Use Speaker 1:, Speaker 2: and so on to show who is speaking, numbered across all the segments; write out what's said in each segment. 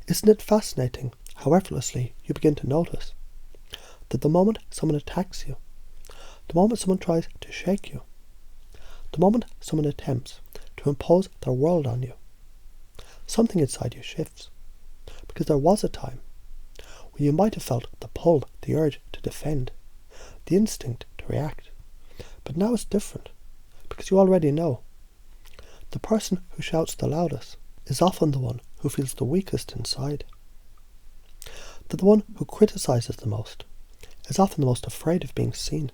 Speaker 1: Isn't it fascinating how effortlessly you begin to notice that the moment someone attacks you, the moment someone tries to shake you, the moment someone attempts to impose their world on you, something inside you shifts. Because there was a time when you might have felt the pull, the urge to defend, the instinct to react. But now it's different, because you already know. The person who shouts the loudest is often the one who feels the weakest inside. That the one who criticizes the most is often the most afraid of being seen.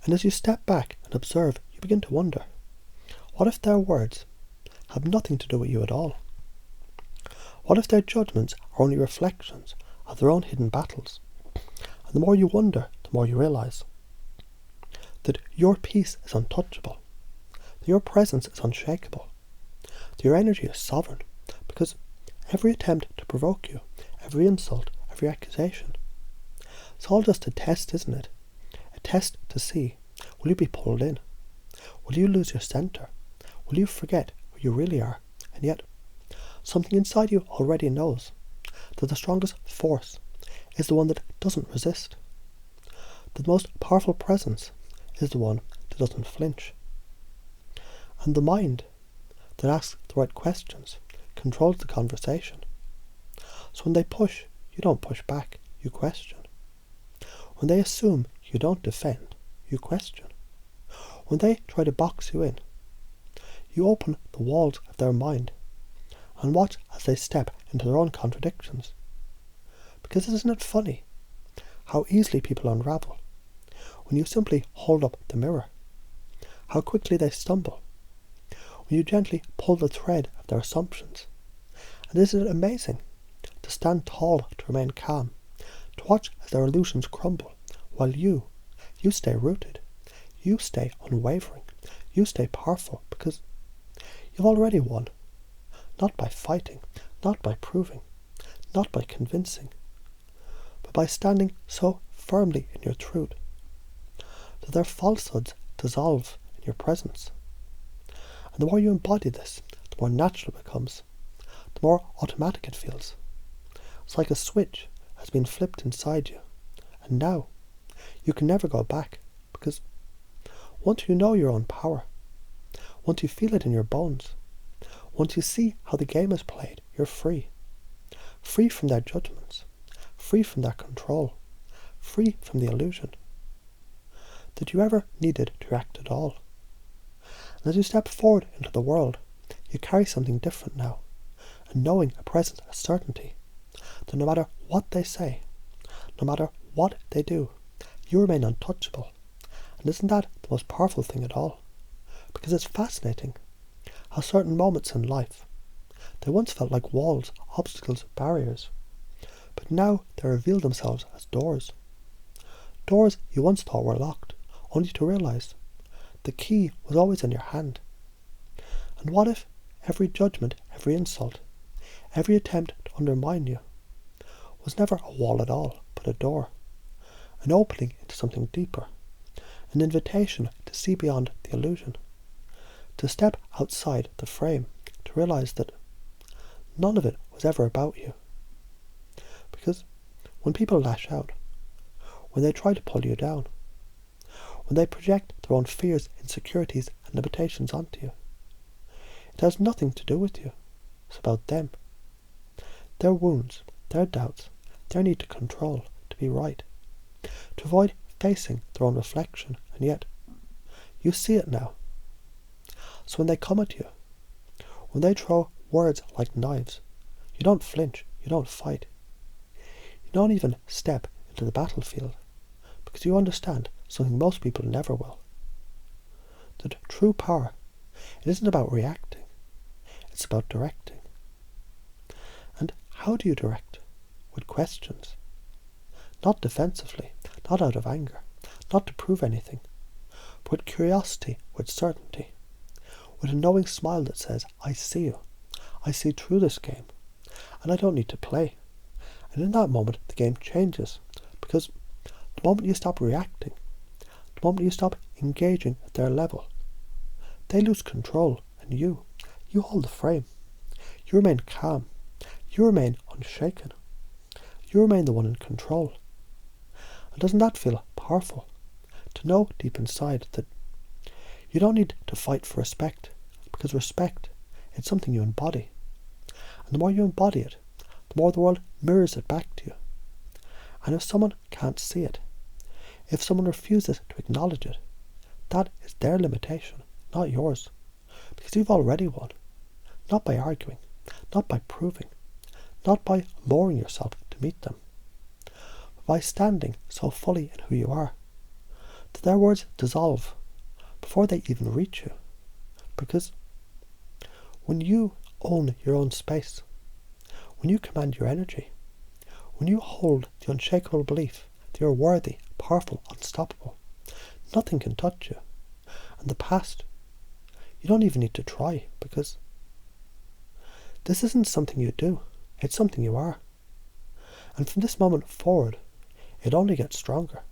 Speaker 1: And as you step back and observe, you begin to wonder, what if their words have nothing to do with you at all? What if their judgments are only reflections of their own hidden battles? And the more you wonder, the more you realize that your peace is untouchable, that your presence is unshakable, that your energy is sovereign, because every attempt to provoke you, every insult, every accusation, it's all just a test, isn't it? A test to see, will you be pulled in? Will you lose your center? Will you forget who you really are? And yet, something inside you already knows that the strongest force is the one that doesn't resist. That the most powerful presence is the one that doesn't flinch. And the mind that asks the right questions controls the conversation. So when they push, you don't push back, you question. When they assume, you don't defend, you question. When they try to box you in, you open the walls of their mind and watch as they step into their own contradictions. Because isn't it funny how easily people unravel when you simply hold up the mirror? How quickly they stumble when you gently pull the thread of their assumptions. And isn't it amazing to stand tall, to remain calm, to watch as their illusions crumble, while you stay rooted, you stay unwavering, you stay powerful, because you've already won. Not by fighting, not by proving, not by convincing, but by standing so firmly in your truth that their falsehoods dissolve in your presence. And the more you embody this, the more natural it becomes, the more automatic it feels. It's like a switch has been flipped inside you, and now you can never go back, because once you know your own power, once you feel it in your bones, once you see how the game is played, you're free. Free from their judgments, free from their control, free from the illusion that you ever needed to act at all. And as you step forward into the world, you carry something different now, and knowing a present, a certainty, that no matter what they say, no matter what they do, you remain untouchable. And isn't that the most powerful thing at all? Because it's fascinating how certain moments in life, they once felt like walls, obstacles, barriers, but now they reveal themselves as doors. Doors you once thought were locked, only to realize the key was always in your hand. And what if every judgment, every insult, every attempt to undermine you was never a wall at all, but a door, an opening into something deeper, an invitation to see beyond the illusion, to step outside the frame, to realize that none of it was ever about you. Because when people lash out, when they try to pull you down, when they project their own fears, insecurities and limitations onto you, it has nothing to do with you. It's about them. Their wounds, their doubts, their need to control, to be right, to avoid facing their own reflection, and yet you see it now. So when they come at you, when they throw words like knives, you don't flinch, you don't fight. You don't even step into the battlefield, because you understand something most people never will. That true power, it isn't about reacting, it's about directing. And how do you direct? With questions. Not defensively, not out of anger, not to prove anything, but with curiosity, with certainty, with a knowing smile that says, I see you, I see through this game, and I don't need to play. And in that moment, the game changes, because the moment you stop reacting, the moment you stop engaging at their level, they lose control, and you hold the frame. You remain calm. You remain unshaken. You remain the one in control. And doesn't that feel powerful? To know deep inside that you don't need to fight for respect, because respect is something you embody. And the more you embody it, the more the world mirrors it back to you. And if someone can't see it, if someone refuses to acknowledge it, that is their limitation, not yours. Because you've already won. Not by arguing, not by proving, not by lowering yourself to meet them, but by standing so fully in who you are, that their words dissolve before they even reach you. Because when you own your own space, when you command your energy, when you hold the unshakable belief that you're worthy, powerful, unstoppable, nothing can touch you. And the past, you don't even need to try, because this isn't something you do, it's something you are. And from this moment forward, it only gets stronger.